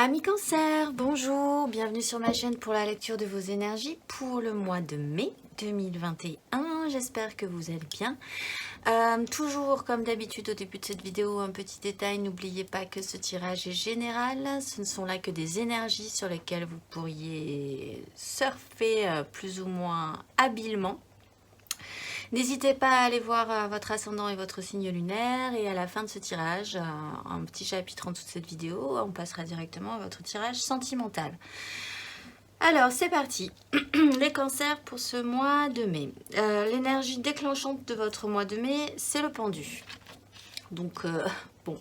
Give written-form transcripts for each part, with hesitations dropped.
Amis Cancer, bonjour, bienvenue sur ma chaîne pour la lecture de vos énergies pour le mois de mai 2021. J'espère que vous allez bien. Toujours comme d'habitude au début de cette vidéo, un petit détail, n'oubliez pas que ce tirage est général. Ce ne sont là que des énergies sur lesquelles vous pourriez surfer plus ou moins habilement. N'hésitez pas à aller voir votre ascendant et votre signe lunaire, et à la fin de ce tirage, un petit chapitre en dessous de cette vidéo, on passera directement à votre tirage sentimental. Alors c'est parti, les cancers pour ce mois de mai. L'énergie déclenchante de votre mois de mai, c'est le pendu. Donc bon,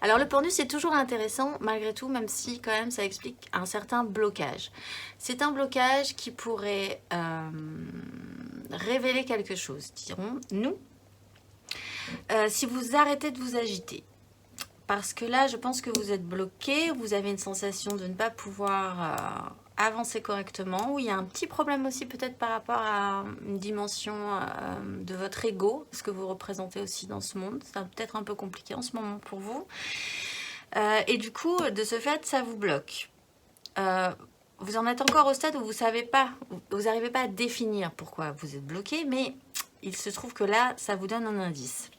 alors le pendu c'est toujours intéressant malgré tout, même si quand même ça explique un certain blocage. C'est un blocage qui pourrait révéler quelque chose, dirons-nous, si vous arrêtez de vous agiter. Parce que là, je pense que vous êtes bloqué, vous avez une sensation de ne pas pouvoir avancer correctement, ou il y a un petit problème aussi peut-être par rapport à une dimension de votre ego, ce que vous représentez aussi dans ce monde. C'est peut-être un peu compliqué en ce moment pour vous. Et du coup, de ce fait, ça vous bloque. Vous en êtes encore au stade où vous savez pas, vous n'arrivez pas à définir pourquoi vous êtes bloqué, mais il se trouve que là, ça vous donne un indice.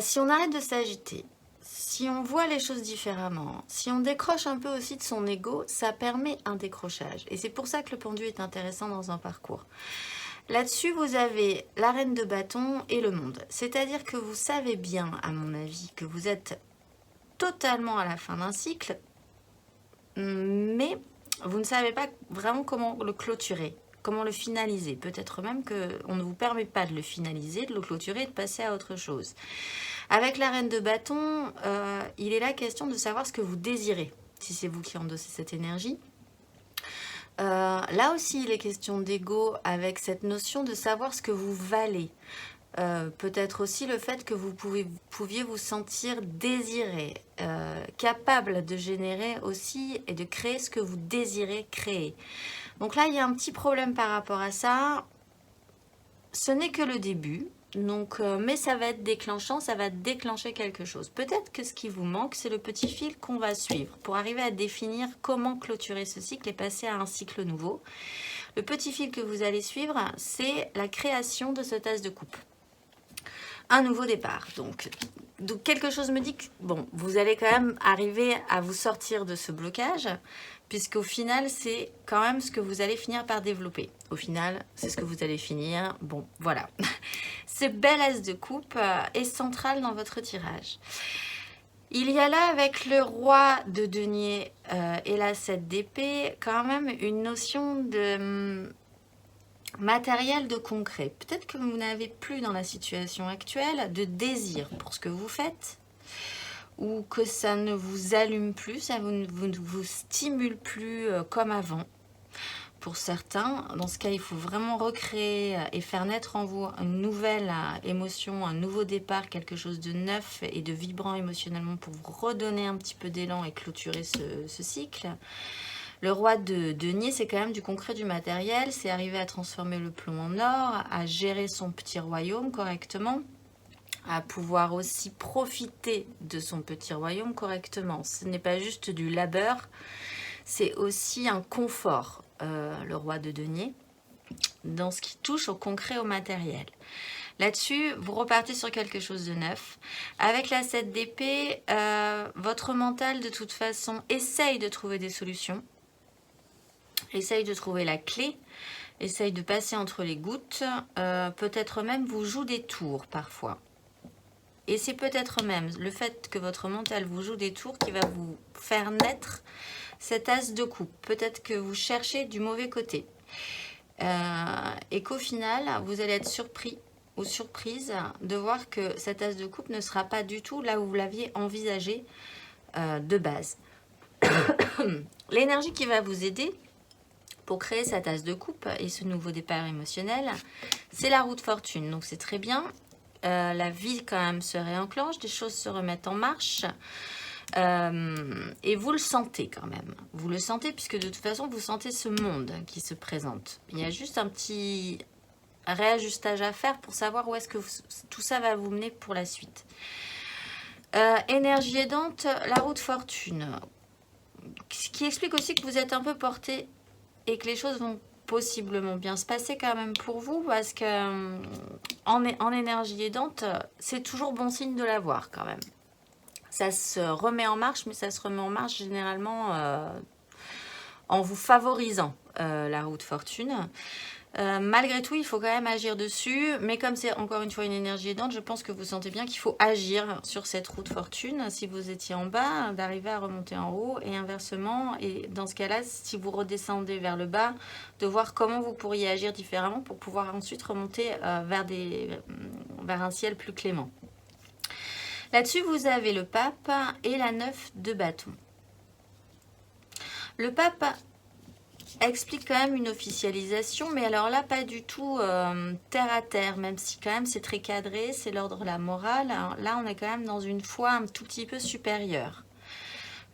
Si on arrête de s'agiter, si on voit les choses différemment, si on décroche un peu aussi de son ego, ça permet un décrochage. Et c'est pour ça que le pendu est intéressant dans un parcours. Là-dessus, vous avez la reine de bâton et le monde. C'est-à-dire que vous savez bien, à mon avis, que vous êtes totalement à la fin d'un cycle, mais vous ne savez pas vraiment comment le clôturer, comment le finaliser. Peut-être même qu'on ne vous permet pas de le finaliser, de le clôturer et de passer à autre chose. Avec la reine de bâton, il est là question de savoir ce que vous désirez, si c'est vous qui endossez cette énergie. Là aussi, il est question d'ego avec cette notion de savoir ce que vous valez. Peut-être aussi le fait que vous pouviez vous sentir désiré, capable de générer aussi et de créer ce que vous désirez créer. Donc là, il y a un petit problème par rapport à ça. Ce n'est que le début, donc, mais ça va être déclenchant, ça va déclencher quelque chose. Peut-être que ce qui vous manque, c'est le petit fil qu'on va suivre pour arriver à définir comment clôturer ce cycle et passer à un cycle nouveau. Le petit fil que vous allez suivre, c'est la création de cette as de coupe. Un nouveau départ. Donc quelque chose me dit que bon, vous allez quand même arriver à vous sortir de ce blocage, puisqu'au final, c'est quand même ce que vous allez finir par développer. Au final, c'est ce que vous allez finir. Bon, voilà. Ce bel as de coupe est central dans votre tirage. Il y a là, avec le roi de denier et la 7 d'épée, quand même une notion de matériel, de concret. Peut-être que vous n'avez plus dans la situation actuelle de désir pour ce que vous faites, ou que ça ne vous allume plus, ça ne vous stimule plus comme avant. Pour certains, dans ce cas, il faut vraiment recréer et faire naître en vous une nouvelle émotion, un nouveau départ, quelque chose de neuf et de vibrant émotionnellement pour vous redonner un petit peu d'élan et clôturer ce cycle. Le roi de denier, c'est quand même du concret, du matériel, c'est arriver à transformer le plomb en or, à gérer son petit royaume correctement, à pouvoir aussi profiter de son petit royaume correctement. Ce n'est pas juste du labeur, c'est aussi un confort, le roi de denier, dans ce qui touche au concret, au matériel. Là-dessus, vous repartez sur quelque chose de neuf. Avec la 7 d'épée, votre mental, de toute façon, essaye de trouver des solutions. Essaye de trouver la clé, essaye de passer entre les gouttes, peut-être même vous joue des tours parfois. Et c'est peut-être même le fait que votre mental vous joue des tours qui va vous faire naître cet as de coupe. Peut-être que vous cherchez du mauvais côté. Et qu'au final, vous allez être surpris ou surprise de voir que cet as de coupe ne sera pas du tout là où vous l'aviez envisagé de base. L'énergie qui va vous aider pour créer cette as de coupe et ce nouveau départ émotionnel, c'est la roue de fortune. Donc c'est très bien. La vie quand même se réenclenche, des choses se remettent en marche. Et vous le sentez quand même. Vous le sentez puisque de toute façon, vous sentez ce monde qui se présente. Il y a juste un petit réajustage à faire pour savoir où est-ce que tout ça va vous mener pour la suite. Énergie aidante, la roue de fortune. Ce qui explique aussi que vous êtes un peu porté et que les choses vont possiblement bien se passer quand même pour vous, parce que en énergie aidante, c'est toujours bon signe de l'avoir quand même. Ça se remet en marche, mais ça se remet en marche généralement en vous favorisant la roue de fortune. Malgré tout, il faut quand même agir dessus, mais comme c'est encore une fois une énergie aidante, je pense que vous sentez bien qu'il faut agir sur cette roue de fortune. Si vous étiez en bas, d'arriver à remonter en haut, et inversement, et dans ce cas-là, si vous redescendez vers le bas, de voir comment vous pourriez agir différemment pour pouvoir ensuite remonter vers un ciel plus clément. Là-dessus, vous avez le pape et la 9 de bâton. Le pape explique quand même une officialisation, mais alors là, pas du tout terre à terre, même si quand même c'est très cadré, c'est l'ordre de la morale. Alors là, on est quand même dans une foi un tout petit peu supérieure.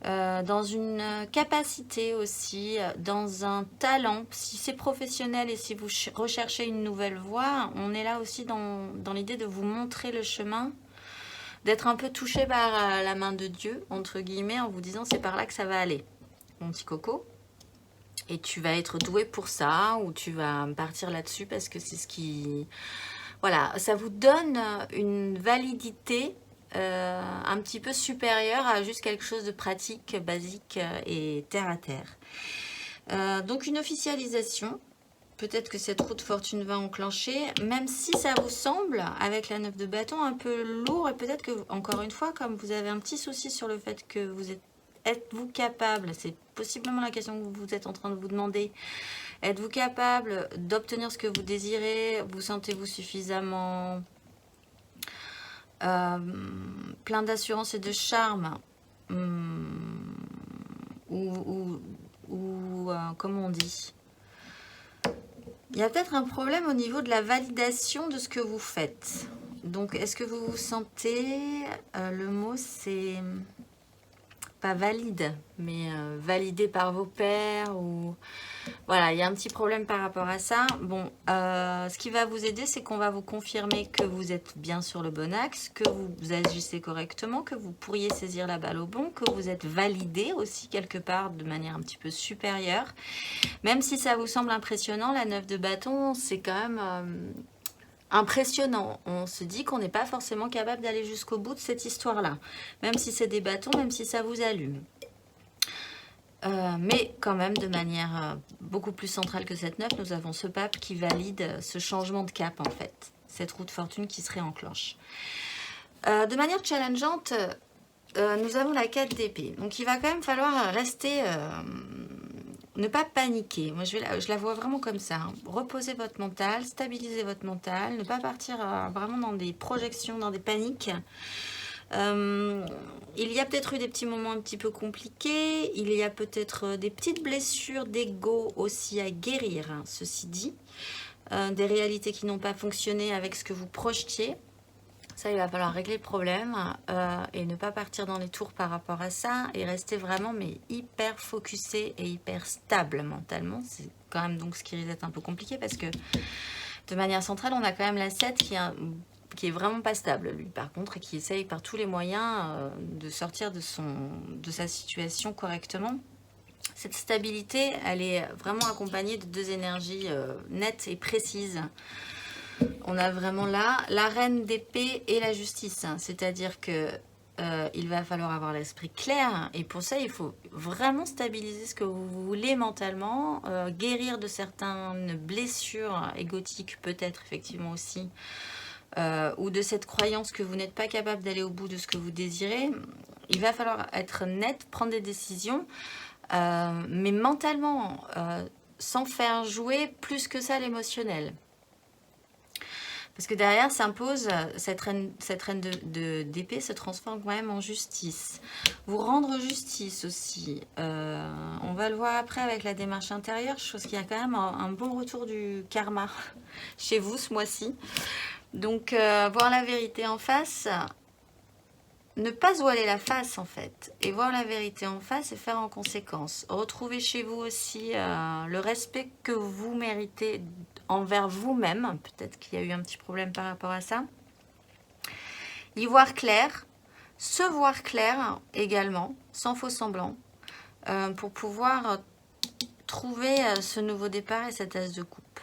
Dans une capacité aussi, dans un talent. Si c'est professionnel et si vous recherchez une nouvelle voie, on est là aussi dans l'idée de vous montrer le chemin, d'être un peu touché par la main de Dieu, entre guillemets, en vous disant c'est par là que ça va aller, mon petit coco. Et tu vas être doué pour ça, ou tu vas partir là-dessus parce que c'est ce qui... Voilà, ça vous donne une validité un petit peu supérieure à juste quelque chose de pratique, basique et terre à terre. Donc une officialisation, peut-être que cette roue de fortune va enclencher, même si ça vous semble, avec la 9 de bâton, un peu lourd, et peut-être que, encore une fois, comme vous avez un petit souci sur le fait que vous êtes-vous capable, c'est possiblement la question que vous êtes en train de vous demander, êtes-vous capable d'obtenir ce que vous désirez? Vous sentez-vous suffisamment plein d'assurance et de charme, ou comment on dit? Il y a peut-être un problème au niveau de la validation de ce que vous faites. Donc, est-ce que vous vous sentez, le mot c'est pas valide, mais validé par vos pairs, ou voilà, il y a un petit problème par rapport à ça. Bon, ce qui va vous aider, c'est qu'on va vous confirmer que vous êtes bien sur le bon axe, que vous agissez correctement, que vous pourriez saisir la balle au bon, que vous êtes validé aussi quelque part de manière un petit peu supérieure. Même si ça vous semble impressionnant, la 9 de bâton, c'est quand même impressionnant. On se dit qu'on n'est pas forcément capable d'aller jusqu'au bout de cette histoire-là. Même si c'est des bâtons, même si ça vous allume. Mais quand même, de manière beaucoup plus centrale que cette 9, nous avons ce pape qui valide ce changement de cap, en fait. Cette roue de fortune qui se réenclenche. De manière challengeante, nous avons la 4 d'épée. Donc, il va quand même falloir rester... ne pas paniquer. Moi, je la vois vraiment comme ça. Hein. Reposez votre mental, stabilisez votre mental, ne pas partir vraiment dans des projections, dans des paniques. Il y a peut-être eu des petits moments un petit peu compliqués. Il y a peut-être des petites blessures d'ego aussi à guérir, hein, ceci dit. Des réalités qui n'ont pas fonctionné avec ce que vous projetiez. Ça, il va falloir régler le problème et ne pas partir dans les tours par rapport à ça et rester vraiment mais hyper focusé et hyper stable mentalement. C'est quand même donc ce qui risque d'être un peu compliqué parce que de manière centrale, on a quand même la 7 qui est vraiment pas stable, lui, par contre, et qui essaye par tous les moyens de sortir de sa situation correctement. Cette stabilité, elle est vraiment accompagnée de deux énergies nettes et précises. On a vraiment là la reine d'épée et la justice, hein. C'est-à-dire que il va falloir avoir l'esprit clair, et pour ça il faut vraiment stabiliser ce que vous voulez mentalement, guérir de certaines blessures égotiques peut-être effectivement aussi, ou de cette croyance que vous n'êtes pas capable d'aller au bout de ce que vous désirez. Il va falloir être net, prendre des décisions, mais mentalement, sans faire jouer plus que ça l'émotionnel. Parce que derrière s'impose, cette reine d'épée se transforme quand même en justice. Vous rendre justice aussi. On va le voir après avec la démarche intérieure. Je pense qu'il y a quand même un bon retour du karma chez vous ce mois-ci. Donc, voir la vérité en face, ne pas se voiler la face en fait, et voir la vérité en face et faire en conséquence. Retrouver chez vous aussi le respect que vous méritez envers vous-même. Peut-être qu'il y a eu un petit problème par rapport à ça. Y voir clair, se voir clair également, sans faux semblant. pour pouvoir trouver ce nouveau départ et cette as de coupe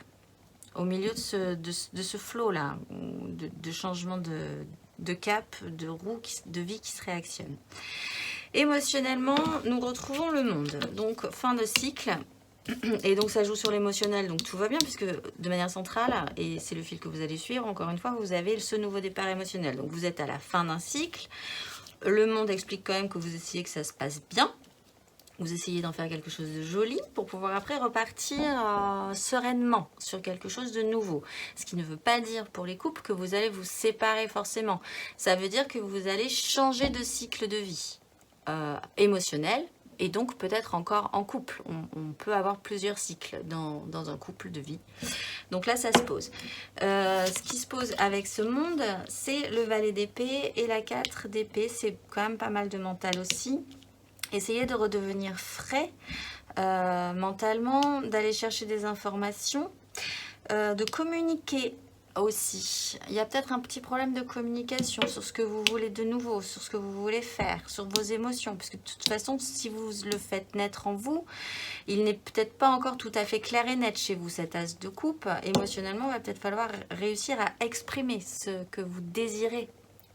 au milieu de ce flot-là, de changement de cap, de roue, de vie qui se réactionne. Émotionnellement, nous retrouvons le monde. Donc, fin de cycle. Et donc, ça joue sur l'émotionnel. Donc, tout va bien puisque de manière centrale, et c'est le fil que vous allez suivre, encore une fois, vous avez ce nouveau départ émotionnel. Donc, vous êtes à la fin d'un cycle. Le monde explique quand même que vous essayez que ça se passe bien. Vous essayez d'en faire quelque chose de joli pour pouvoir après repartir sereinement sur quelque chose de nouveau. Ce qui ne veut pas dire pour les couples que vous allez vous séparer forcément. Ça veut dire que vous allez changer de cycle de vie émotionnel et donc peut-être encore en couple. On peut avoir plusieurs cycles dans un couple de vie. Donc là, ça se pose. Ce qui se pose avec ce monde, c'est le valet d'épée et la 4 d'épée. C'est quand même pas mal de mental aussi. Essayez de redevenir frais mentalement, d'aller chercher des informations, de communiquer aussi. Il y a peut-être un petit problème de communication sur ce que vous voulez de nouveau, sur ce que vous voulez faire, sur vos émotions. Parce que de toute façon, si vous le faites naître en vous, il n'est peut-être pas encore tout à fait clair et net chez vous, cet as de coupe. Émotionnellement, il va peut-être falloir réussir à exprimer ce que vous désirez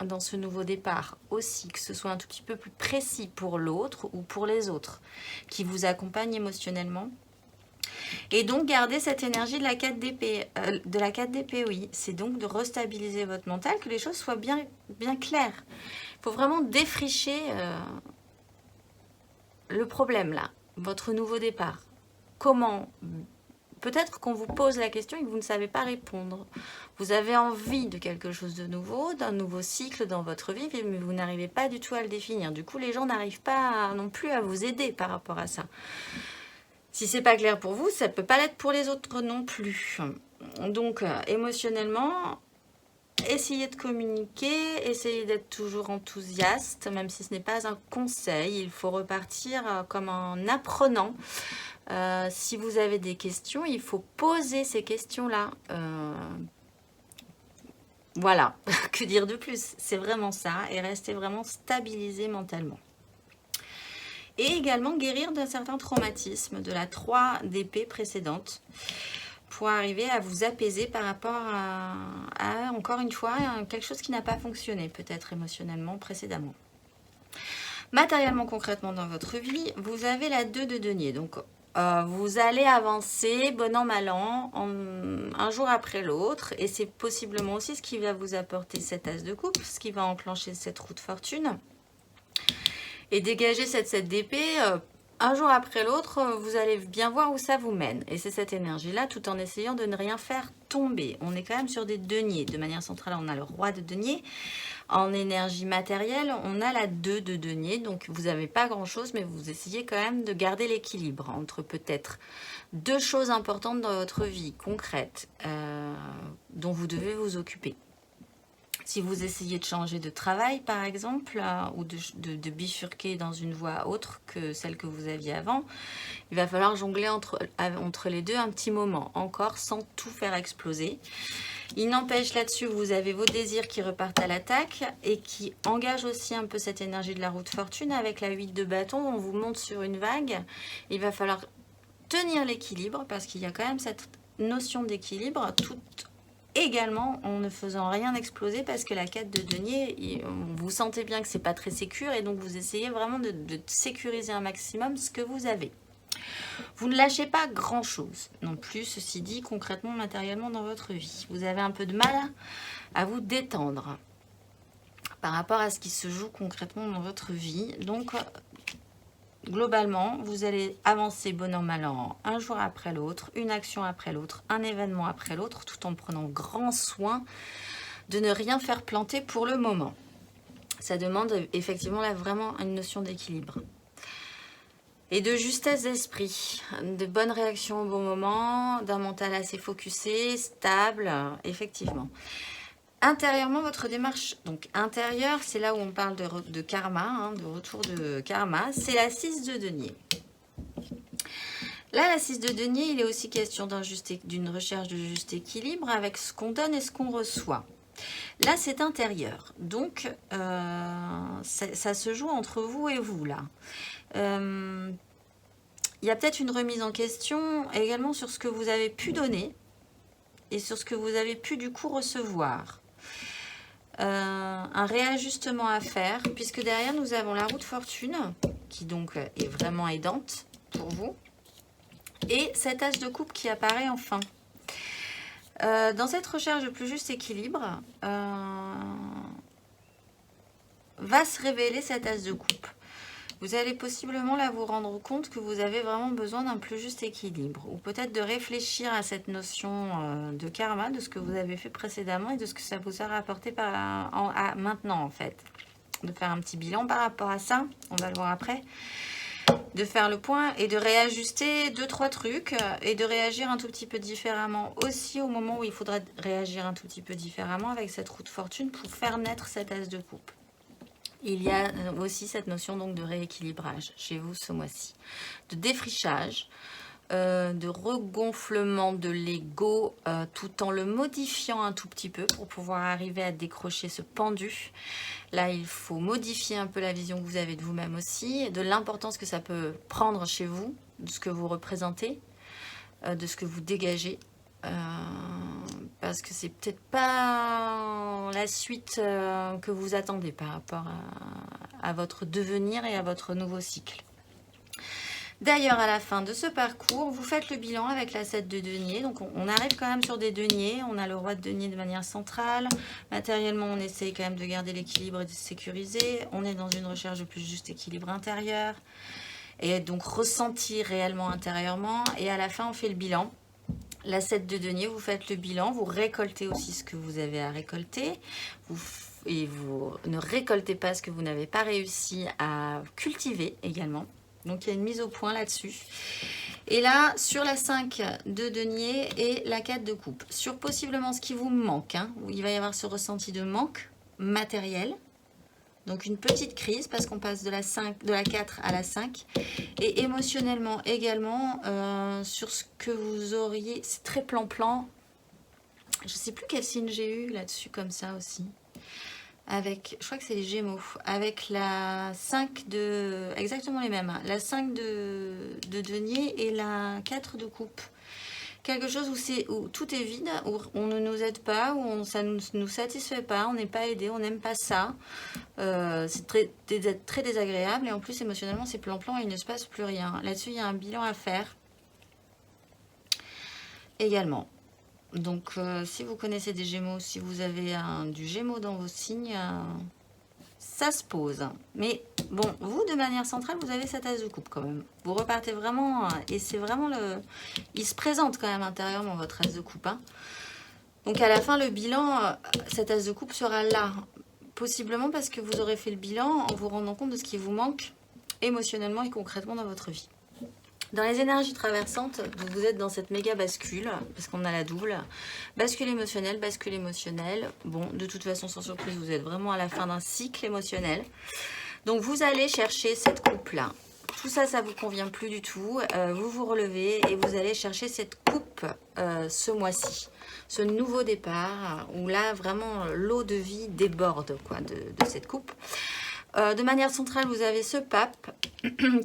dans ce nouveau départ aussi, que ce soit un tout petit peu plus précis pour l'autre ou pour les autres qui vous accompagnent émotionnellement. Et donc garder cette énergie de la 4 d'épée, oui, c'est donc de restabiliser votre mental, que les choses soient bien claires. Il faut vraiment défricher le problème là, votre nouveau départ. Comment? Peut-être qu'on vous pose la question et que vous ne savez pas répondre. Vous avez envie de quelque chose de nouveau, d'un nouveau cycle dans votre vie, mais vous n'arrivez pas du tout à le définir. Du coup, les gens n'arrivent pas non plus à vous aider par rapport à ça. Si c'est pas clair pour vous, ça ne peut pas l'être pour les autres non plus. Donc, émotionnellement, essayez de communiquer, essayez d'être toujours enthousiaste, même si ce n'est pas un conseil. Il faut repartir comme en apprenant. Si vous avez des questions, il faut poser ces questions-là. Voilà, que dire de plus? C'est vraiment ça, et rester vraiment stabilisé mentalement. Et également guérir d'un certain traumatisme de la 3 d'épée précédente pour arriver à vous apaiser par rapport à encore une fois, quelque chose qui n'a pas fonctionné peut-être émotionnellement précédemment. Matériellement, concrètement dans votre vie, vous avez la 2 de denier. Donc, vous allez avancer bon an, mal an, un jour après l'autre. Et c'est possiblement aussi ce qui va vous apporter cette as de coupe, ce qui va enclencher cette roue de fortune. Et dégager cette 7 d'épée, un jour après l'autre, vous allez bien voir où ça vous mène. Et c'est cette énergie-là, tout en essayant de ne rien faire tomber. On est quand même sur des deniers. De manière centrale, on a le roi de denier. En énergie matérielle, on a la 2 de denier. Donc, vous n'avez pas grand-chose, mais vous essayez quand même de garder l'équilibre entre peut-être 2 choses importantes dans votre vie concrète dont vous devez vous occuper. Si vous essayez de changer de travail, par exemple, ou de bifurquer dans une voie autre que celle que vous aviez avant, il va falloir jongler entre les deux un petit moment, encore sans tout faire exploser. Il n'empêche là-dessus, vous avez vos désirs qui repartent à l'attaque et qui engagent aussi un peu cette énergie de la roue de fortune avec la 8 de bâton. On vous monte sur une vague. Il va falloir tenir l'équilibre parce qu'il y a quand même cette notion d'équilibre tout également en ne faisant rien exploser parce que la 4 de denier, vous sentez bien que c'est pas très sécure et donc vous essayez vraiment de sécuriser un maximum ce que vous avez. Vous ne lâchez pas grand chose non plus, ceci dit, concrètement, matériellement dans votre vie. Vous avez un peu de mal à vous détendre par rapport à ce qui se joue concrètement dans votre vie. Donc, globalement, vous allez avancer bon an, mal an, un jour après l'autre, une action après l'autre, un événement après l'autre, tout en prenant grand soin de ne rien faire planter pour le moment. Ça demande effectivement là vraiment une notion d'équilibre. Et de justesse d'esprit, de bonnes réactions au bon moment, d'un mental assez focusé, stable, effectivement. Intérieurement, votre démarche, donc intérieure, c'est là où on parle de karma, de retour de karma, c'est la 6 de denier. Là, la 6 de denier, il est aussi question d'une recherche de juste équilibre avec ce qu'on donne et ce qu'on reçoit. Là, c'est intérieur, donc ça se joue entre vous et vous, là. il y a peut-être une remise en question également sur ce que vous avez pu donner et sur ce que vous avez pu du coup recevoir. Un réajustement à faire, puisque derrière nous avons la roue de fortune, qui donc est vraiment aidante pour vous, et cet as de coupe qui apparaît enfin. Dans cette recherche de plus juste équilibre, va se révéler cet as de coupe. Vous allez possiblement là vous rendre compte que vous avez vraiment besoin d'un plus juste équilibre, ou peut-être de réfléchir à cette notion de karma, de ce que vous avez fait précédemment et de ce que ça vous a rapporté maintenant en fait. De faire un petit bilan par rapport à ça, on va le voir après. De faire le point et de réajuster 2-3 trucs et de réagir un tout petit peu différemment aussi au moment où il faudra réagir un tout petit peu différemment avec cette roue de fortune pour faire naître cet as de coupe. Il y a aussi cette notion donc de rééquilibrage chez vous ce mois-ci, de défrichage, de regonflement de l'ego tout en le modifiant un tout petit peu pour pouvoir arriver à décrocher ce pendu. Là, il faut modifier un peu la vision que vous avez de vous-même aussi, de l'importance que ça peut prendre chez vous, de ce que vous représentez, de ce que vous dégagez. Parce que c'est peut-être pas la suite que vous attendez par rapport à votre devenir et à votre nouveau cycle. D'ailleurs, à la fin de ce parcours, vous faites le bilan avec la 7 de denier. Donc, on arrive quand même sur des deniers. On a le roi de denier de manière centrale. Matériellement, on essaye quand même de garder l'équilibre et de sécuriser. On est dans une recherche de plus juste équilibre intérieur. Et donc, ressentir réellement intérieurement. Et à la fin, on fait le bilan. La 7 de denier, vous faites le bilan. Vous récoltez aussi ce que vous avez à récolter. Et vous ne récoltez pas ce que vous n'avez pas réussi à cultiver également. Donc, il y a une mise au point là-dessus. Et là, sur la 5 de denier et la 4 de coupe, sur possiblement ce qui vous manque, où il va y avoir ce ressenti de manque matériel. Donc, une petite crise parce qu'on passe de la 4 à la 5. Et émotionnellement également, sur ce que vous auriez... C'est très plan-plan. Je ne sais plus quel signe j'ai eu là-dessus comme ça aussi. Avec, je crois que c'est les Gémeaux, avec la 5 de... Exactement les mêmes. La 5 de denier et la 4 de coupe. Quelque chose où tout est vide, où on ne nous aide pas, où ça ne nous satisfait pas, on n'est pas aidé, on n'aime pas ça. C'est très désagréable et en plus émotionnellement c'est plan-plan et il ne se passe plus rien. Là-dessus il y a un bilan à faire également. Donc, si vous connaissez des Gémeaux, si vous avez du Gémeaux dans vos signes, ça se pose. Mais bon, vous, de manière centrale, vous avez cette as de coupe quand même. Vous repartez vraiment, et c'est vraiment le... Il se présente quand même intérieurement, votre as de coupe. Donc, à la fin, le bilan, cette as de coupe sera là. Possiblement parce que vous aurez fait le bilan en vous rendant compte de ce qui vous manque émotionnellement et concrètement dans votre vie. Dans les énergies traversantes, vous êtes dans cette méga bascule, parce qu'on a la double. Bascule émotionnelle. Bon, de toute façon, sans surprise, vous êtes vraiment à la fin d'un cycle émotionnel. Donc, vous allez chercher cette coupe-là. Tout ça, ça ne vous convient plus du tout. Vous vous relevez et vous allez chercher cette coupe ce mois-ci. Ce nouveau départ, où là, vraiment, l'eau de vie déborde quoi, de cette coupe. De manière centrale, vous avez ce pape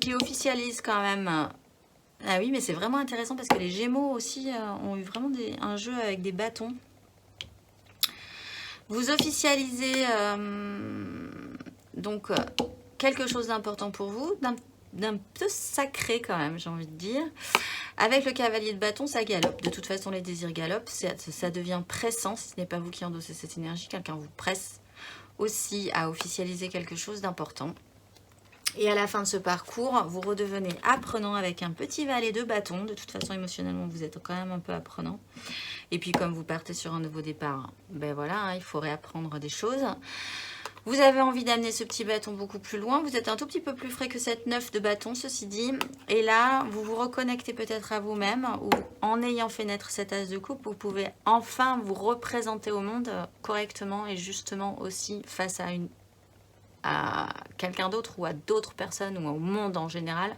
qui officialise quand même... Ah oui, mais c'est vraiment intéressant parce que les Gémeaux aussi ont eu vraiment un jeu avec des bâtons. Vous officialisez donc quelque chose d'important pour vous, d'un peu sacré quand même, j'ai envie de dire. Avec le cavalier de bâton, ça galope. De toute façon, les désirs galopent, ça devient pressant. Si ce n'est pas vous qui endossez cette énergie, quelqu'un vous presse aussi à officialiser quelque chose d'important. Et à la fin de ce parcours, vous redevenez apprenant avec un petit valet de bâton. De toute façon, émotionnellement, vous êtes quand même un peu apprenant. Et puis, comme vous partez sur un nouveau départ, ben voilà, il faut réapprendre des choses. Vous avez envie d'amener ce petit bâton beaucoup plus loin. Vous êtes un tout petit peu plus frais que cette 9 de bâton, ceci dit. Et là, vous vous reconnectez peut-être à vous-même. Ou en ayant fait naître cet as de coupe, vous pouvez enfin vous représenter au monde correctement et justement aussi face à quelqu'un d'autre ou à d'autres personnes ou au monde en général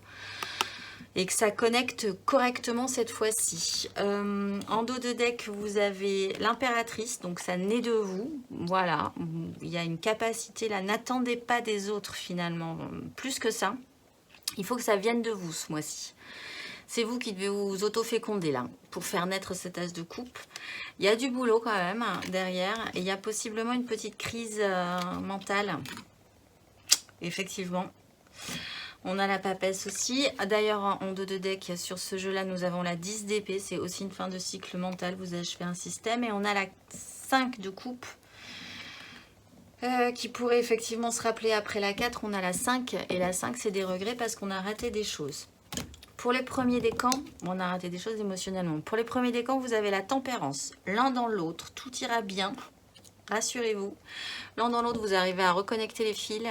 et que ça connecte correctement cette fois-ci. En dos de deck, vous avez l'impératrice, donc ça naît de vous. Voilà, il y a une capacité là, n'attendez pas des autres finalement, plus que ça. Il faut que ça vienne de vous ce mois-ci. C'est vous qui devez vous auto-féconder là, pour faire naître cet as de coupe. Il y a du boulot quand même derrière, et il y a possiblement une petite crise mentale. Effectivement. On a la papesse aussi. D'ailleurs, en 2 de deck, sur ce jeu-là, nous avons la 10 d'épée. C'est aussi une fin de cycle mental. Vous achevez un système. Et on a la 5 de coupe. Qui pourrait effectivement se rappeler après la 4. On a la 5. Et la 5, c'est des regrets parce qu'on a raté des choses. Pour les premiers décans, on a raté des choses émotionnellement. Pour les premiers décans, vous avez la tempérance. L'un dans l'autre. Tout ira bien. Rassurez-vous. L'un dans l'autre, vous arrivez à reconnecter les fils.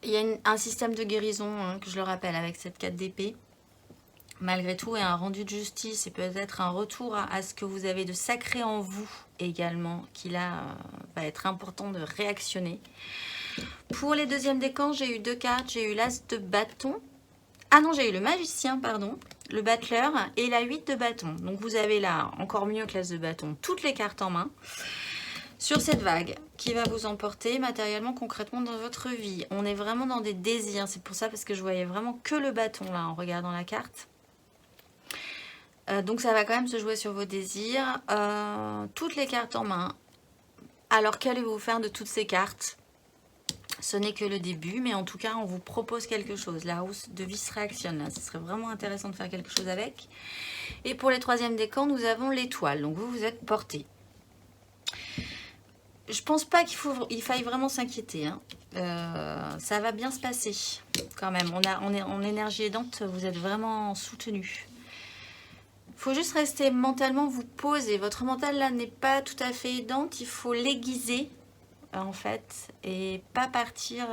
Il y a un système de guérison, que je le rappelle, avec cette 4 d'épée. Malgré tout, et un rendu de justice, et peut-être un retour à ce que vous avez de sacré en vous également, qui là va être important de réactionner. Pour les deuxièmes décans, j'ai eu 2 cartes. J'ai eu l'as de bâton. Ah non, j'ai eu le magicien, pardon. Le battleur et la 8 de bâton. Donc vous avez là, encore mieux que l'as de bâton, toutes les cartes en main. Sur cette vague qui va vous emporter matériellement, concrètement dans votre vie. On est vraiment dans des désirs. C'est pour ça parce que je voyais vraiment que le bâton là en regardant la carte. Donc ça va quand même se jouer sur vos désirs. Toutes les cartes en main. Alors qu'allez-vous faire de toutes ces cartes? Ce n'est que le début, mais en tout cas on vous propose quelque chose. La hausse de vie se réactionne là. Ce serait vraiment intéressant de faire quelque chose avec. Et pour les troisièmes décans, nous avons l'étoile. Donc vous êtes porté. Je pense pas qu'il faille vraiment s'inquiéter. Hein. Ça va bien se passer quand même. On est en énergie aidante, vous êtes vraiment soutenu. Il faut juste rester mentalement, vous poser. Votre mental là n'est pas tout à fait aidante. Il faut l'aiguiser en fait et pas partir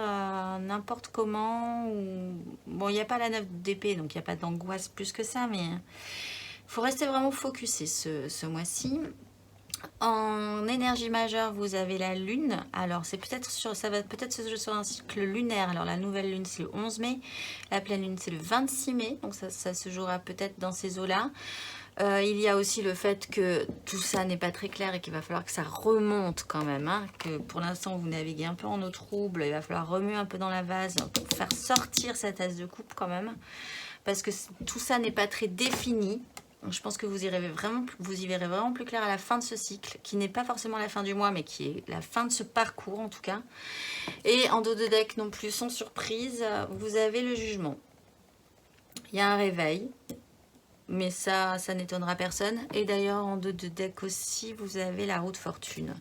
n'importe comment. Bon, il n'y a pas la 9 d'épée, donc il n'y a pas d'angoisse plus que ça, mais il faut rester vraiment focusé ce mois-ci. En énergie majeure, vous avez la lune. Alors, ça va peut-être se jouer sur un cycle lunaire. Alors, la nouvelle lune, c'est le 11 mai. La pleine lune, c'est le 26 mai. Donc, ça se jouera peut-être dans ces eaux-là. Il y a aussi le fait que tout ça n'est pas très clair et qu'il va falloir que ça remonte quand même. Hein, que pour l'instant, vous naviguez un peu en eau trouble. Il va falloir remuer un peu dans la vase pour faire sortir cette as de coupe quand même. Parce que tout ça n'est pas très défini. Je pense que vous y verrez vraiment plus clair à la fin de ce cycle, qui n'est pas forcément la fin du mois, mais qui est la fin de ce parcours en tout cas. Et en dos de deck non plus, sans surprise, vous avez le jugement. Il y a un réveil, mais ça n'étonnera personne. Et d'ailleurs, en dos de deck aussi, vous avez la roue de fortune.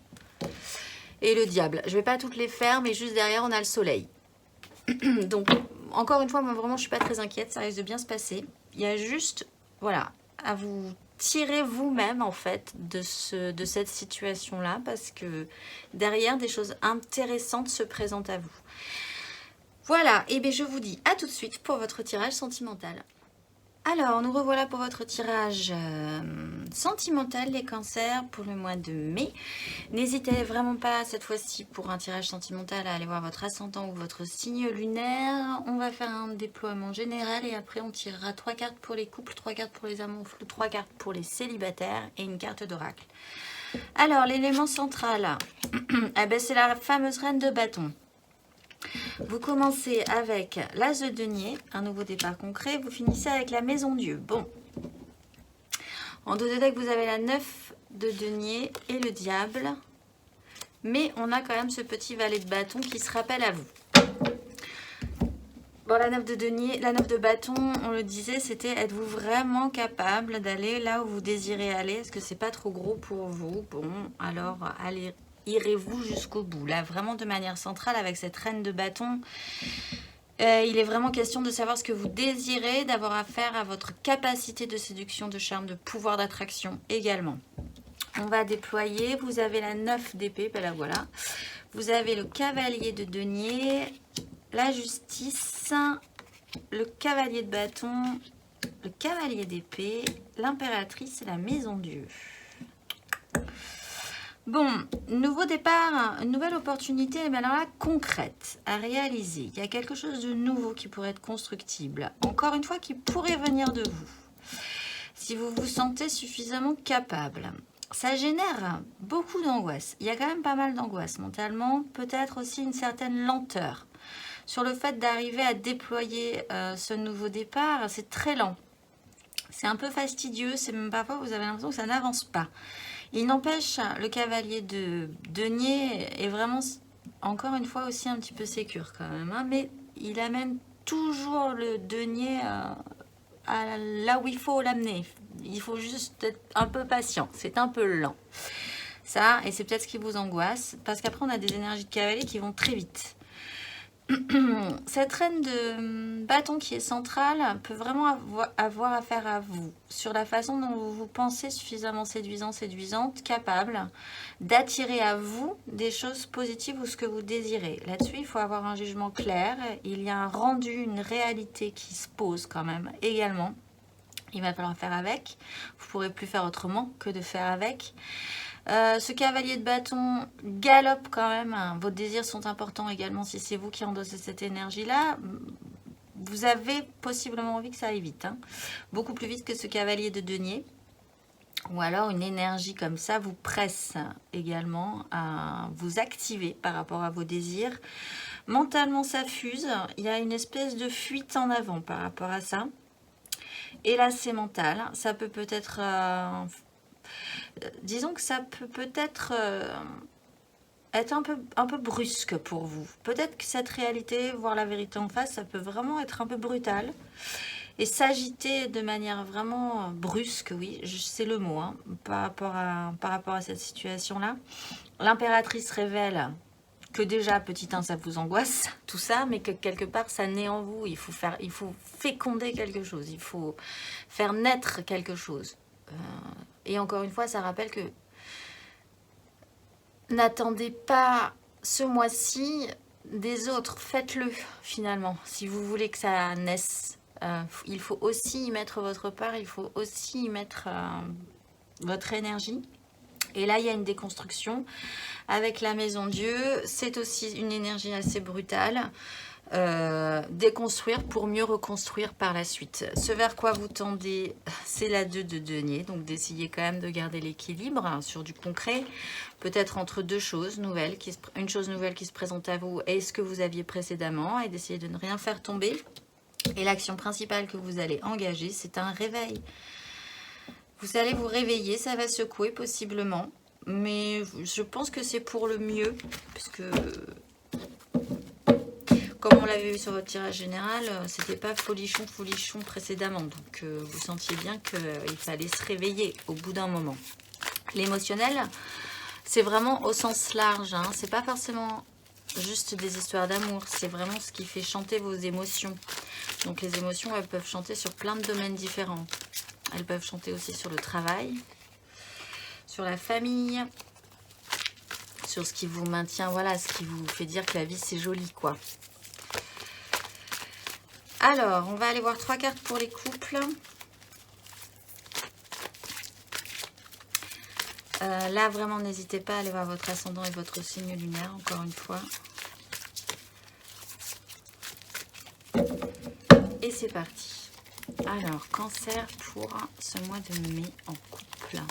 Et le diable. Je ne vais pas toutes les faire, mais juste derrière, on a le soleil. Donc, encore une fois, moi vraiment, je ne suis pas très inquiète. Ça risque de bien se passer. Il y a juste, voilà, à vous tirer vous-même en fait de cette situation-là parce que derrière, des choses intéressantes se présentent à vous. Voilà, et bien je vous dis à tout de suite pour votre tirage sentimental. Alors, nous revoilà pour votre tirage sentimental, les cancers, pour le mois de mai. N'hésitez vraiment pas, cette fois-ci, pour un tirage sentimental, à aller voir votre ascendant ou votre signe lunaire. On va faire un déploiement général et après, on tirera 3 cartes pour les couples, 3 cartes pour les amants flous, 3 cartes pour les célibataires et une carte d'oracle. Alors, l'élément central, eh ben, c'est la fameuse reine de bâton. Vous commencez avec l'as de denier, un nouveau départ concret. Vous finissez avec la maison Dieu. Bon. En dos de deck, vous avez la 9 de denier et le diable. Mais on a quand même ce petit valet de bâton qui se rappelle à vous. Bon, la 9 de denier, la 9 de bâton, on le disait, c'était êtes-vous vraiment capable d'aller là où vous désirez aller? Est-ce que c'est pas trop gros pour vous? Bon, alors allez. Irez-vous jusqu'au bout? Là, vraiment de manière centrale, avec cette reine de bâton, il est vraiment question de savoir ce que vous désirez, d'avoir affaire à votre capacité de séduction, de charme, de pouvoir d'attraction également. On va déployer. Vous avez la 9 d'épée, ben là voilà. Vous avez le cavalier de denier, la justice, le cavalier de bâton, le cavalier d'épée, l'impératrice et la maison Dieu. Bon, nouveau départ, une nouvelle opportunité, mais alors là, concrète, à réaliser. Il y a quelque chose de nouveau qui pourrait être constructible. Encore une fois, qui pourrait venir de vous. Si vous vous sentez suffisamment capable. Ça génère beaucoup d'angoisse. Il y a quand même pas mal d'angoisse mentalement. Peut-être aussi une certaine lenteur sur le fait d'arriver à déployer ce nouveau départ, c'est très lent. C'est un peu fastidieux, c'est même parfois vous avez l'impression que ça n'avance pas. Il n'empêche, le cavalier de denier est vraiment, encore une fois, aussi un petit peu sécure quand même. Hein, mais il amène toujours le denier là où il faut l'amener. Il faut juste être un peu patient, c'est un peu lent. Ça, et c'est peut-être ce qui vous angoisse, parce qu'après on a des énergies de cavalier qui vont très vite. Cette reine de bâton qui est centrale peut vraiment avoir affaire à vous sur la façon dont vous vous pensez suffisamment séduisant, séduisante, capable d'attirer à vous des choses positives ou ce que vous désirez. Là-dessus, il faut avoir un jugement clair. Il y a un rendu, une réalité qui se pose quand même également. Il va falloir faire avec. Vous ne pourrez plus faire autrement que de faire avec. Ce cavalier de bâton galope quand même, hein. Vos désirs sont importants également si c'est vous qui endossez cette énergie-là. Vous avez possiblement envie que ça aille vite, hein. Beaucoup plus vite que ce cavalier de denier. Ou alors une énergie comme ça vous presse également à vous activer par rapport à vos désirs. Mentalement ça fuse, il y a une espèce de fuite en avant par rapport à ça. Et là c'est mental, ça peut peut-être... disons que ça peut peut-être être un peu brusque pour vous. Peut-être que cette réalité, voir la vérité en face, ça peut vraiment être un peu brutal. Et s'agiter de manière vraiment brusque, oui, c'est le mot, hein, par rapport à cette situation-là. L'impératrice révèle que déjà, petit 1, ça vous angoisse, tout ça, mais que quelque part, ça naît en vous. Il faut féconder quelque chose, il faut faire naître quelque chose. Et encore une fois, ça rappelle que n'attendez pas ce mois-ci des autres. Faites-le finalement, si vous voulez que ça naisse. Il faut aussi y mettre votre part, il faut aussi y mettre votre énergie. Et là, il y a une déconstruction avec la maison Dieu. C'est aussi une énergie assez brutale. Déconstruire pour mieux reconstruire par la suite. Ce vers quoi vous tendez, c'est la 2 de denier, donc d'essayer quand même de garder l'équilibre hein, sur du concret, peut-être entre deux choses nouvelles, une chose nouvelle qui se présente à vous et ce que vous aviez précédemment, et d'essayer de ne rien faire tomber. Et l'action principale que vous allez engager, c'est un réveil. Vous allez vous réveiller, ça va secouer possiblement, mais je pense que c'est pour le mieux, puisque... Comme on l'avait vu sur votre tirage général, c'était pas folichon précédemment. Donc, vous sentiez bien qu'il fallait se réveiller au bout d'un moment. L'émotionnel, c'est vraiment au sens large. Hein. C'est pas forcément juste des histoires d'amour. C'est vraiment ce qui fait chanter vos émotions. Donc, les émotions, elles peuvent chanter sur plein de domaines différents. Elles peuvent chanter aussi sur le travail, sur la famille, sur ce qui vous maintient, voilà, ce qui vous fait dire que la vie, c'est joli, quoi. Alors, on va aller voir 3 cartes pour les couples. Là, vraiment, n'hésitez pas à aller voir votre ascendant et votre signe lunaire, encore une fois. Et c'est parti. Alors, Cancer pour ce mois de mai en couple.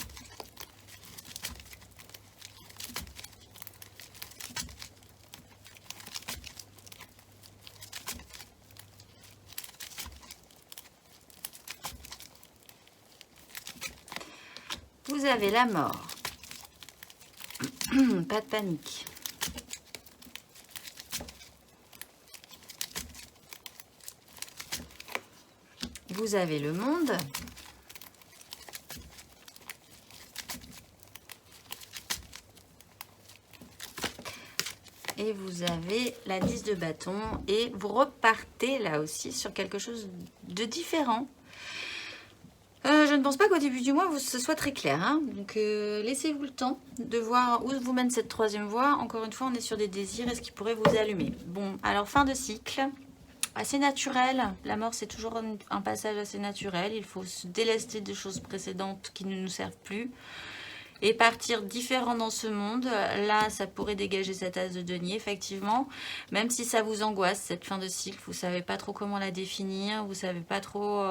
Vous avez la mort. Pas de panique. Vous avez le monde. Et vous avez la 10 de bâton. Et vous repartez là aussi sur quelque chose de différent. Je ne pense pas qu'au début du mois, ce soit très clair. Hein. Donc, laissez-vous le temps de voir où vous mène cette troisième voie. Encore une fois, on est sur des désirs et ce qui pourrait vous allumer. Bon, alors, fin de cycle. Assez naturel. La mort, c'est toujours un passage assez naturel. Il faut se délester de choses précédentes qui ne nous servent plus. Et partir différent dans ce monde. Là, ça pourrait dégager cette as de denier, effectivement. Même si ça vous angoisse, cette fin de cycle, vous ne savez pas trop comment la définir. Vous ne savez pas trop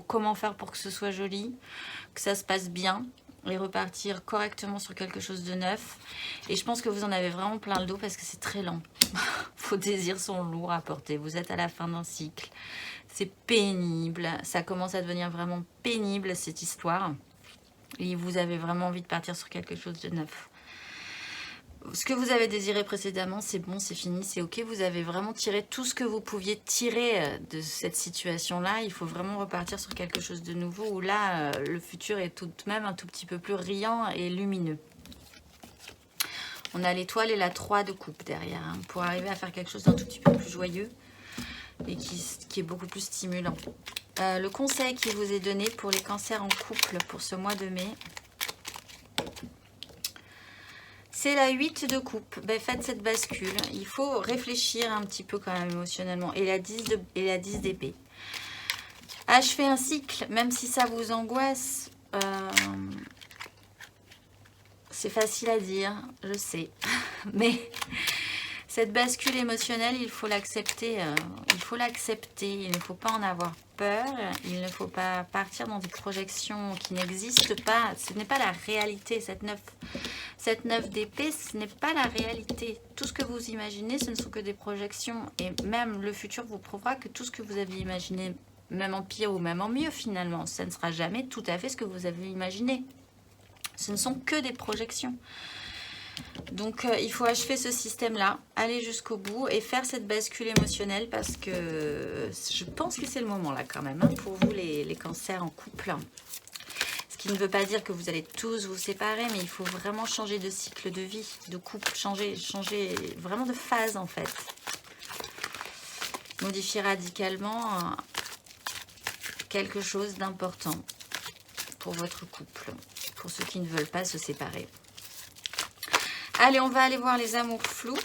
comment faire pour que ce soit joli, que ça se passe bien. et repartir correctement sur quelque chose de neuf. Et je pense que vous en avez vraiment plein le dos parce que c'est très lent. Vos désirs sont lourds à porter. Vous êtes à la fin d'un cycle. C'est pénible. Ça commence à devenir vraiment pénible, cette histoire. Et vous avez vraiment envie de partir sur quelque chose de neuf. Ce que vous avez désiré précédemment, c'est bon, c'est fini, c'est ok. Vous avez vraiment tiré tout ce que vous pouviez tirer de cette situation-là. Il faut vraiment repartir sur quelque chose de nouveau où là, le futur est tout de même un tout petit peu plus riant et lumineux. On a l'étoile et la 3 de coupe derrière, hein, pour arriver à faire quelque chose d'un tout petit peu plus joyeux et qui est beaucoup plus stimulant. Le conseil qui vous est donné pour les cancers en couple pour ce mois de mai, c'est la 8 de coupe. Ben, faites cette bascule. Il faut réfléchir un petit peu quand même émotionnellement. Et la 10 d'épée. Achevez un cycle, même si ça vous angoisse. C'est facile à dire, je sais. Mais cette bascule émotionnelle, il faut l'accepter. Il faut l'accepter. Il ne faut pas en avoir peur. Il ne faut pas partir dans des projections qui n'existent pas. Ce n'est pas la réalité. Cette 9 d'épée, ce n'est pas la réalité. Tout ce que vous imaginez, ce ne sont que des projections. Et même le futur vous prouvera que tout ce que vous avez imaginé, même en pire ou même en mieux finalement, ça ne sera jamais tout à fait ce que vous avez imaginé. Ce ne sont que des projections. Donc il faut achever ce système-là, aller jusqu'au bout et faire cette bascule émotionnelle parce que je pense que c'est le moment là quand même, hein, pour vous les cancers en couple. Ce qui ne veut pas dire que vous allez tous vous séparer, mais il faut vraiment changer de cycle de vie, de couple, changer vraiment de phase en fait. Modifier radicalement quelque chose d'important pour votre couple, pour ceux qui ne veulent pas se séparer. Allez, on va aller voir les amours flous.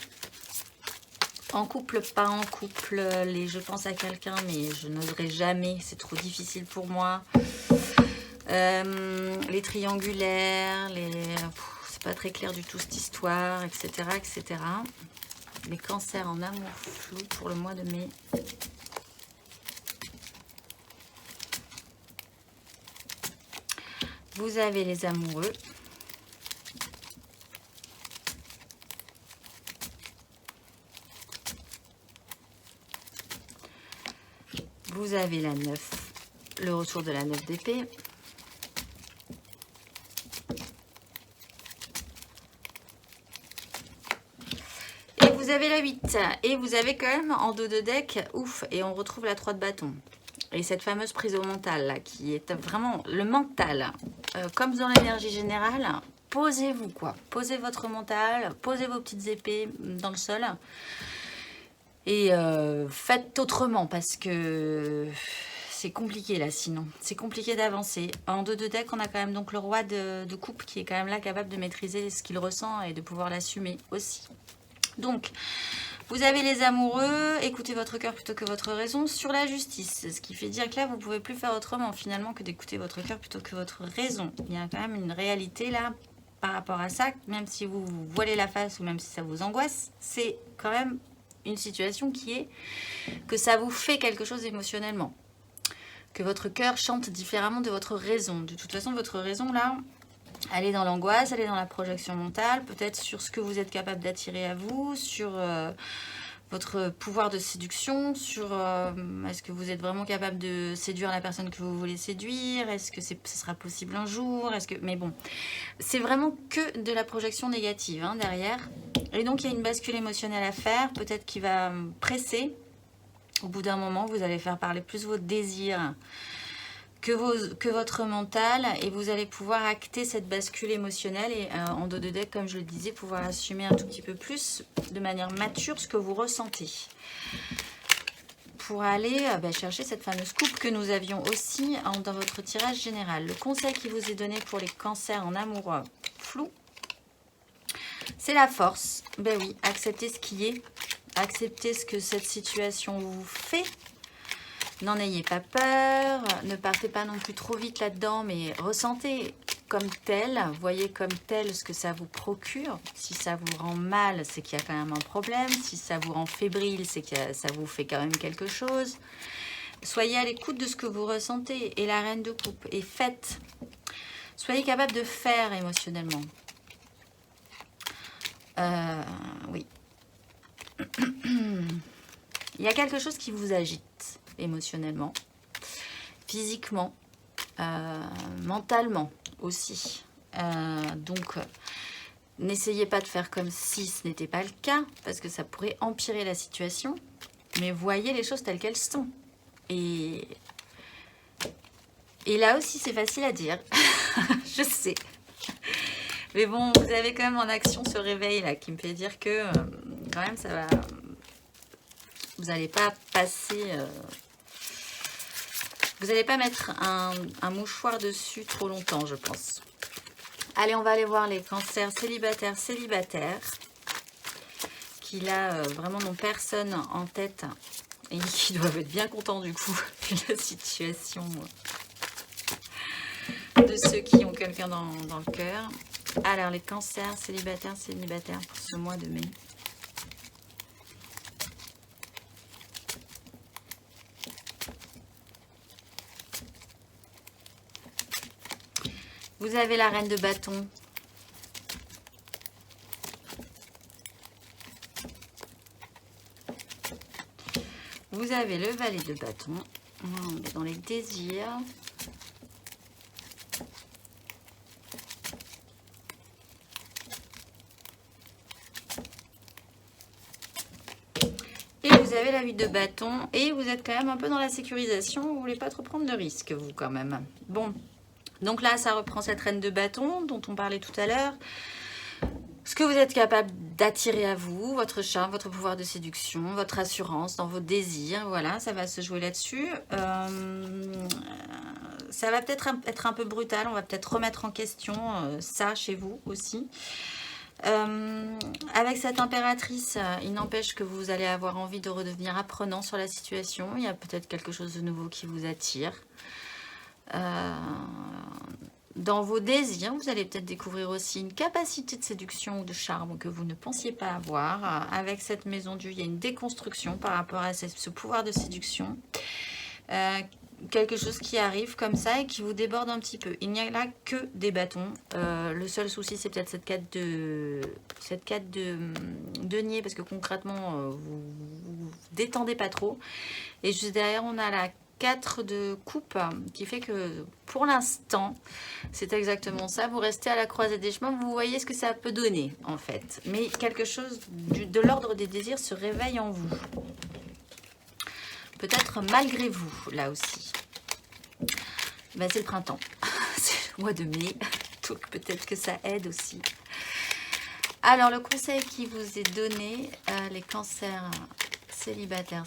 En couple, pas en couple. Je pense à quelqu'un, mais je n'oserais jamais. C'est trop difficile pour moi. Les triangulaires, c'est pas très clair du tout cette histoire, etc., etc. Les cancers en amour flou pour le mois de mai. Vous avez les amoureux. Vous avez la 9, le retour de la 9 d'épée. Et vous avez la 8. Et vous avez quand même en dos de deck, ouf, et on retrouve la 3 de bâton. Et cette fameuse prise au mental, là, qui est vraiment le mental. Comme dans l'énergie générale, posez-vous, quoi. Posez votre mental, posez vos petites épées dans le sol. Et faites autrement parce que c'est compliqué là sinon. C'est compliqué d'avancer. En dos de deck, on a quand même donc le roi de coupe qui est quand même là capable de maîtriser ce qu'il ressent et de pouvoir l'assumer aussi. Donc, vous avez les amoureux, écoutez votre cœur plutôt que votre raison sur la justice. Ce qui fait dire que là, vous ne pouvez plus faire autrement finalement que d'écouter votre cœur plutôt que votre raison. Il y a quand même une réalité là par rapport à ça, même si vous vous voilez la face ou même si ça vous angoisse, c'est quand même une situation qui est que ça vous fait quelque chose émotionnellement. Que votre cœur chante différemment de votre raison. De toute façon, votre raison là, elle est dans l'angoisse, elle est dans la projection mentale, peut-être sur ce que vous êtes capable d'attirer à vous, sur votre pouvoir de séduction, sur est-ce que vous êtes vraiment capable de séduire la personne que vous voulez séduire, est-ce que ce sera possible un jour, mais bon, c'est vraiment que de la projection négative hein, derrière. Et donc, il y a une bascule émotionnelle à faire, peut-être qui va presser. Au bout d'un moment, vous allez faire parler plus vos désirs que votre mental et vous allez pouvoir acter cette bascule émotionnelle et en dos de deck, comme je le disais, pouvoir assumer un tout petit peu plus de manière mature ce que vous ressentez. Pour aller chercher cette fameuse coupe que nous avions aussi dans votre tirage général. Le conseil qui vous est donné pour les cancers en amour flou, c'est la force. Ben oui, acceptez ce qui est. Acceptez ce que cette situation vous fait. N'en ayez pas peur. Ne partez pas non plus trop vite là-dedans, mais ressentez comme tel. Voyez comme tel ce que ça vous procure. Si ça vous rend mal, c'est qu'il y a quand même un problème. Si ça vous rend fébrile, c'est que ça vous fait quand même quelque chose. Soyez à l'écoute de ce que vous ressentez. Et la reine de coupe. Et faites Soyez capable de faire émotionnellement. Oui. Il y a quelque chose qui vous agite émotionnellement, physiquement, mentalement aussi. Donc, n'essayez pas de faire comme si ce n'était pas le cas, parce que ça pourrait empirer la situation. Mais voyez les choses telles qu'elles sont. Et là aussi, c'est facile à dire. Je sais. Mais bon, vous avez quand même en action ce réveil là qui me fait dire que quand même ça va. Vous n'allez pas passer. Vous n'allez pas mettre un mouchoir dessus trop longtemps, je pense. Allez, on va aller voir les cancers célibataires, qui là vraiment n'ont personne en tête et qui doivent être bien contents du coup vu la situation de ceux qui ont quelqu'un dans le cœur. Alors, les cancers célibataires pour ce mois de mai. Vous avez la reine de bâton. Vous avez le valet de bâton. On est dans les désirs. Et vous avez la 8 de bâton. Et vous êtes quand même un peu dans la sécurisation. Vous ne voulez pas trop prendre de risques, vous, quand même. Bon. Donc là, ça reprend cette reine de bâton dont on parlait tout à l'heure. Ce que vous êtes capable d'attirer à vous, votre charme, votre pouvoir de séduction, votre assurance dans vos désirs. Voilà, ça va se jouer là-dessus. Ça va peut-être être un peu brutal. On va peut-être remettre en question ça chez vous aussi. Avec cette impératrice, il n'empêche que vous allez avoir envie de redevenir apprenant sur la situation. Il y a peut-être quelque chose de nouveau qui vous attire. Dans vos désirs, vous allez peut-être découvrir aussi une capacité de séduction ou de charme que vous ne pensiez pas avoir. Avec cette maison du, il y a une déconstruction par rapport à ce pouvoir de séduction. Quelque chose qui arrive comme ça et qui vous déborde un petit peu. Il n'y a là que des bâtons. Le seul souci, c'est peut-être cette 4 de denier, parce que concrètement, vous détendez pas trop. Et juste derrière, on a la 4 de coupe qui fait que pour l'instant c'est exactement ça, vous restez à la croisée des chemins, vous voyez ce que ça peut donner en fait, mais quelque chose de l'ordre des désirs se réveille en vous, peut-être malgré vous là aussi. Ben, c'est le printemps, c'est le mois de mai, donc peut-être que ça aide aussi. Alors le conseil qui vous est donné, les cancers célibataires,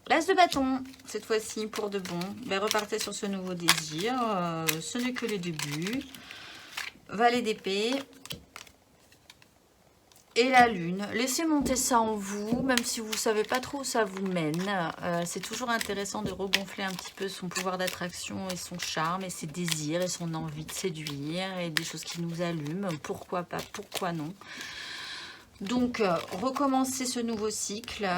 l'as de bâton, cette fois-ci, pour de bon. Ben, repartez sur ce nouveau désir. Ce n'est que le début. Valet d'épée. Et la lune. Laissez monter ça en vous, même si vous ne savez pas trop où ça vous mène. C'est toujours intéressant de regonfler un petit peu son pouvoir d'attraction et son charme et ses désirs et son envie de séduire et des choses qui nous allument. Pourquoi pas, pourquoi non. Donc, recommencez ce nouveau cycle.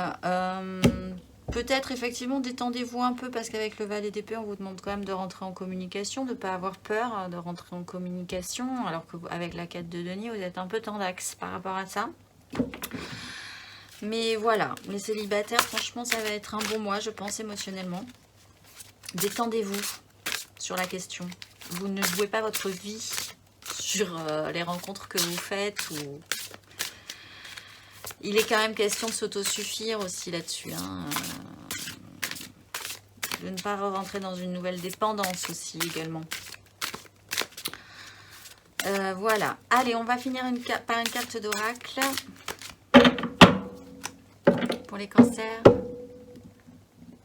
Peut-être effectivement détendez-vous un peu parce qu'avec le valet d'épée on vous demande quand même de rentrer en communication, de ne pas avoir peur de rentrer en communication, alors qu'avec la 4 de denier vous êtes un peu tendax par rapport à ça. Mais voilà, les célibataires, franchement ça va être un bon mois je pense émotionnellement. Détendez-vous sur la question. Vous ne jouez pas votre vie sur les rencontres que vous faites ou... Il est quand même question de s'autosuffire aussi là-dessus. Hein. De ne pas rentrer dans une nouvelle dépendance aussi également. Voilà. Allez, on va finir par une carte d'oracle. Pour les cancers.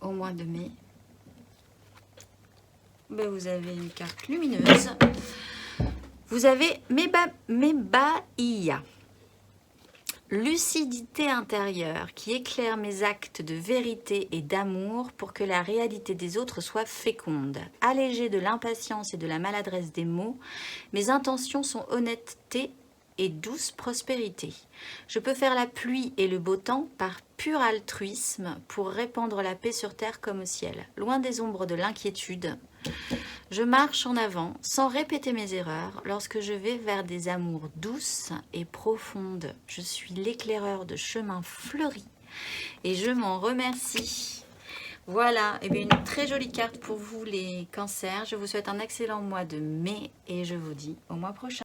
Au mois de mai. Ben, vous avez une carte lumineuse. Vous avez Mebaïa. Lucidité intérieure qui éclaire mes actes de vérité et d'amour pour que la réalité des autres soit féconde. Allégée de l'impatience et de la maladresse des mots, mes intentions sont honnêteté et douce prospérité. Je peux faire la pluie et le beau temps par pur altruisme pour répandre la paix sur terre comme au ciel. Loin des ombres de l'inquiétude, Je marche en avant sans répéter mes erreurs lorsque je vais vers des amours douces et profondes. Je suis l'éclaireur de chemins fleuris et je m'en remercie. Voilà, et bien une très jolie carte pour vous les cancers. Je vous souhaite un excellent mois de mai et je vous dis au mois prochain.